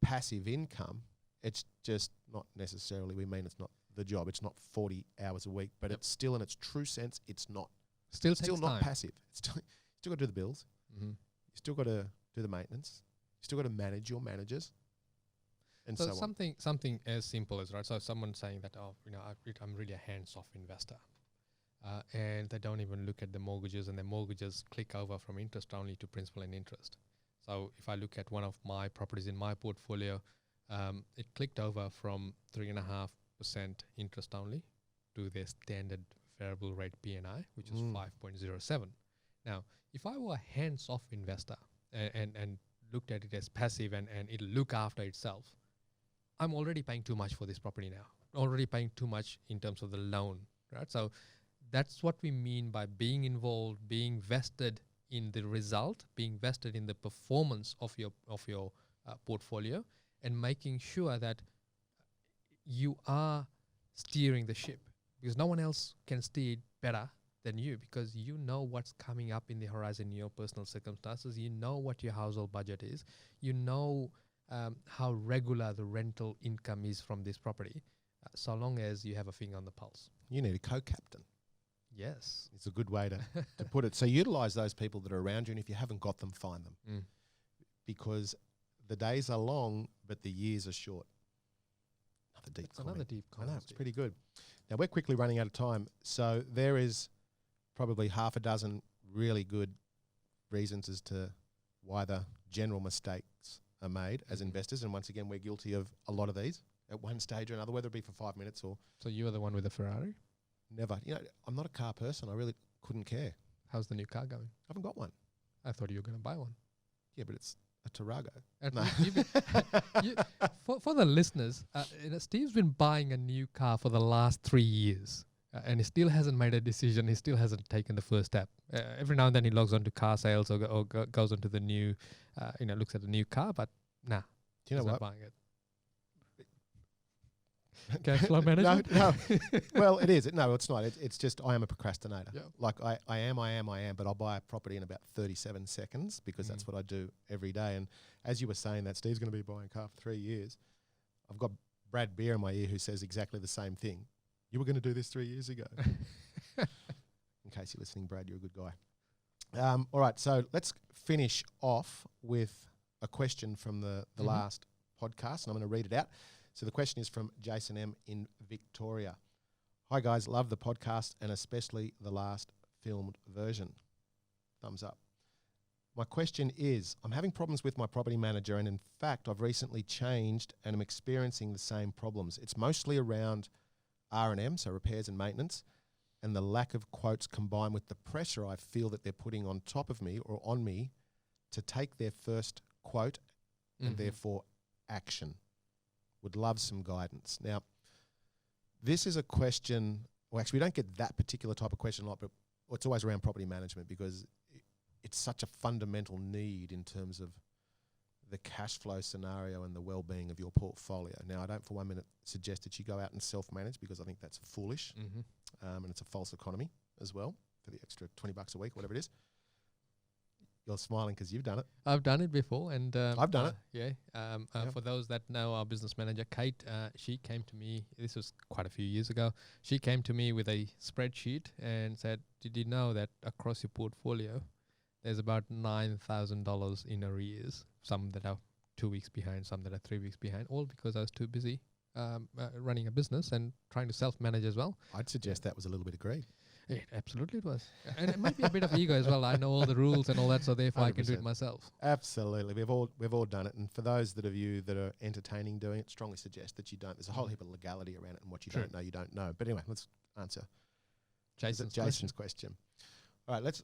passive income, it's just not necessarily, we mean it's not the job. It's not 40 hours a week, but it's still in its true sense, it's not. Still not passive. It's still got to do the bills. You still got to do the maintenance. You still got to manage your managers. And so something as simple as, right, so someone saying that, I'm really a hands-off investor. And they don't even look at the mortgages, and the mortgages click over from interest only to principal and interest. So if I look at one of my properties in my portfolio, it clicked over from 3.5% interest only to their standard variable rate P&I, which is 5.07. Now, if I were a hands-off investor and looked at it as passive and it'll look after itself, I'm already paying too much for this property now. Already paying too much in terms of the loan, right? So that's what we mean by being involved, being vested in the result, being vested in the performance of your portfolio, and making sure that you are steering the ship, because no one else can steer it better than you, because you know what's coming up in the horizon in your personal circumstances. You know what your household budget is. You know how regular the rental income is from this property, so long as you have a finger on the pulse. You need a co-captain. Yes. It's a good way to put it. So utilize those people that are around you, and if you haven't got them, find them. Because the days are long, but the years are short. Another deep comment. I know, it's pretty good. Now, we're quickly running out of time. So there is probably half a dozen really good reasons as to why the general mistakes are made as investors. And once again, we're guilty of a lot of these at one stage or another, whether it be for 5 minutes or... So you are the one with the Ferrari? Never. You know, I'm not a car person. I really couldn't care. How's the new car going? I haven't got one. I thought you were going to buy one. Yeah, but it's a Tarago. No. For the listeners, Steve's been buying a new car for the last 3 years, and he still hasn't made a decision. He still hasn't taken the first step. Every now and then he logs onto car sales or goes onto the new, looks at the new car, but nah. Do you know what? Not buying it. Cash flow management? No. Well, it is. No, it's not. It's just I am a procrastinator. Yeah. Like I am, but I'll buy a property in about 37 seconds because that's what I do every day. And as you were saying that, Steve's going to be buying a car for 3 years. I've got Brad Beer in my ear who says exactly the same thing. You were going to do this 3 years ago. case you're listening, Brad, you're a good guy. All right, so let's finish off with a question from the last podcast, and I'm going to read it out. So the question is from Jason M. in Victoria. Hi, guys. Love the podcast and especially the last filmed version. Thumbs up. My question is, I'm having problems with my property manager, and in fact, I've recently changed and I'm experiencing the same problems. It's mostly around R&M, so repairs and maintenance, and the lack of quotes combined with the pressure I feel that they're putting on top of me or on me to take their first quote and therefore action. Would love some guidance. Now, this is a question, well, actually, we don't get that particular type of question a lot, but it's always around property management because it's such a fundamental need in terms of the cash flow scenario and the well-being of your portfolio. Now, I don't for 1 minute suggest that you go out and self-manage because I think that's foolish and it's a false economy as well for the extra $20 a week, whatever it is. You're smiling because you've done it. I've done it before, and I've done it. Yeah. For those that know our business manager, Kate, she came to me. This was quite a few years ago. She came to me with a spreadsheet and said, "Did you know that across your portfolio, there's about $9,000 in arrears? Some that are 2 weeks behind, some that are 3 weeks behind. All because I was too busy running a business and trying to self-manage as well." I'd suggest that was a little bit of greed. Absolutely it was. And it might be a bit of ego as well. I know all the rules and all that, so therefore 100%. I can do it myself. Absolutely. We've all done it. And for those of you that are entertaining doing it, strongly suggest that you don't. There's a whole heap of legality around it, and what you don't know, you don't know. But anyway, let's answer Jason's question. All right, let's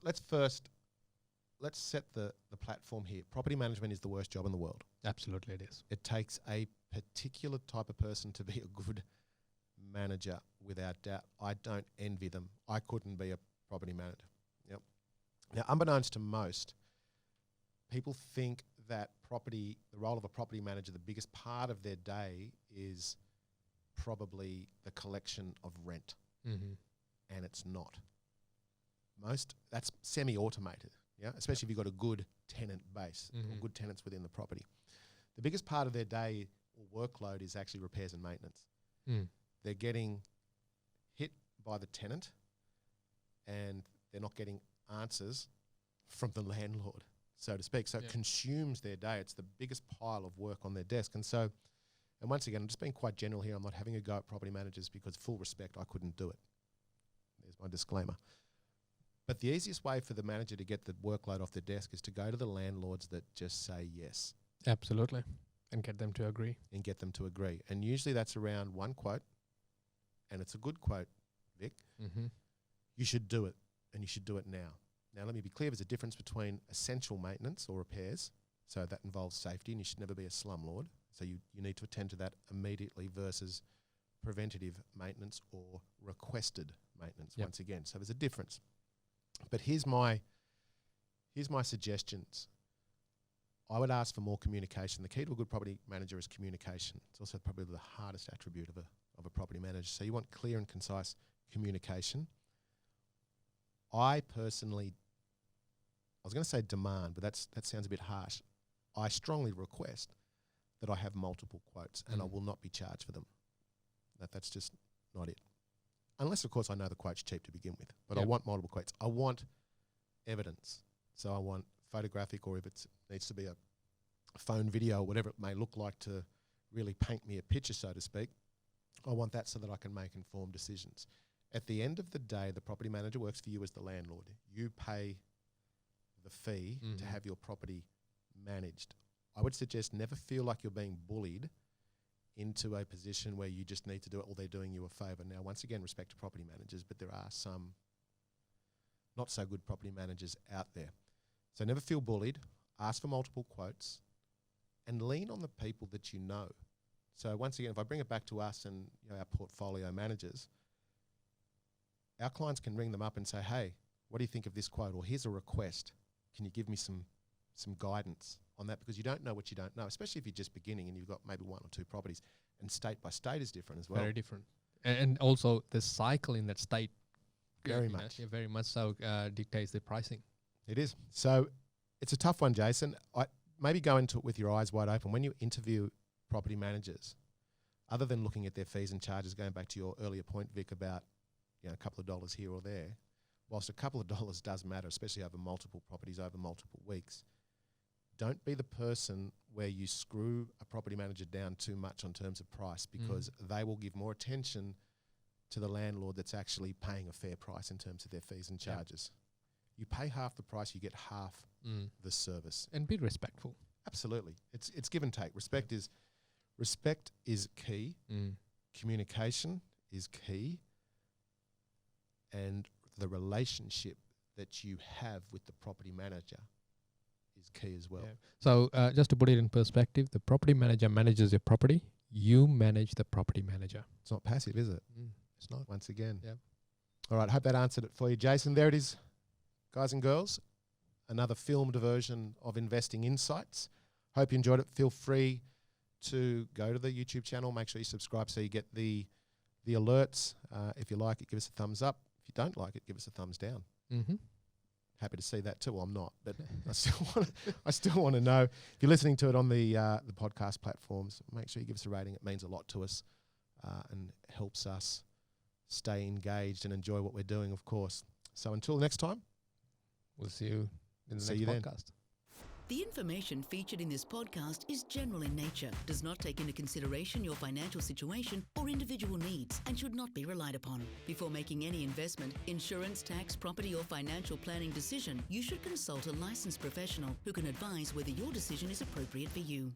set the platform here. Property management is the worst job in the world. Absolutely it is. It takes a particular type of person to be a good manager, without doubt. I don't envy them. I couldn't be a property manager. Yep. Now, unbeknownst to most, people think that the role of a property manager, the biggest part of their day is probably the collection of rent. And it's not. That's semi-automated, especially if you've got a good tenant base or good tenants within the property. The biggest part of their day or workload is actually repairs and maintenance. They're getting hit by the tenant and they're not getting answers from the landlord, so to speak. So it consumes their day. It's the biggest pile of work on their desk. And once again, I'm just being quite general here. I'm not having a go at property managers because, full respect, I couldn't do it. There's my disclaimer. But the easiest way for the manager to get the workload off their desk is to go to the landlords that just say yes. Absolutely. And get them to agree. And usually that's around one quote. And it's a good quote, Vic. You should do it, and you should do it now. Now, let me be clear. There's a difference between essential maintenance or repairs, so that involves safety, and you should never be a slumlord. So you need to attend to that immediately versus preventative maintenance or requested maintenance, once again. So there's a difference. But here's my suggestions. I would ask for more communication. The key to a good property manager is communication. It's also probably the hardest attribute of a property manager. So you want clear and concise communication. I personally, I was going to say demand, but that sounds a bit harsh. I strongly request that I have multiple quotes and I will not be charged for them. That's just not it. Unless, of course, I know the quote's cheap to begin with. But I want multiple quotes. I want evidence. So I want photographic, or if it needs to be a phone video or whatever it may look like to really paint me a picture, so to speak. I want that so that I can make informed decisions. At the end of the day, the property manager works for you as the landlord. You pay the fee to have your property managed. I would suggest never feel like you're being bullied into a position where you just need to do it or they're doing you a favour. Now, once again, respect to property managers, but there are some not so good property managers out there. So never feel bullied. Ask for multiple quotes and lean on the people that you know. So once again, if I bring it back to us and our portfolio managers, our clients can ring them up and say, "Hey, what do you think of this quote?" Or "Here's a request. Can you give me some guidance on that?" Because you don't know what you don't know, especially if you're just beginning and you've got maybe one or two properties. And state by state is different as well. Very different. And also the cycle in that state very much so dictates the pricing. It is. So it's a tough one, Jason. Maybe go into it with your eyes wide open. When you interview property managers, other than looking at their fees and charges, going back to your earlier point, Vic, about a couple of dollars here or there, whilst a couple of dollars does matter, especially over multiple properties over multiple weeks, don't be the person where you screw a property manager down too much on terms of price, because they will give more attention to the landlord that's actually paying a fair price in terms of their fees and charges. You pay half the price, you get half the service. And be respectful. Absolutely. It's give and take. Respect is key. Communication is key. And the relationship that you have with the property manager is key as well. Yeah. So just to put it in perspective, the property manager manages your property. You manage the property manager. It's not passive, is it? It's not. Once again. Yeah. All right. Hope that answered it for you, Jason. There it is, guys and girls. Another filmed version of Investing Insights. Hope you enjoyed it. Feel free to go to the YouTube channel. Make sure you subscribe so you get the alerts. If you like it, give us a thumbs up. If you don't like it, give us a thumbs down. Happy to see that too. Well, I'm not, but I still want to know. If you're listening to it on the podcast platforms, make sure you give us a rating. It means a lot to us and helps us stay engaged and enjoy what we're doing, of course. So until next time, we'll see you in the next podcast. The information featured in this podcast is general in nature, does not take into consideration your financial situation or individual needs, and should not be relied upon. Before making any investment, insurance, tax, property, or financial planning decision, you should consult a licensed professional who can advise whether your decision is appropriate for you.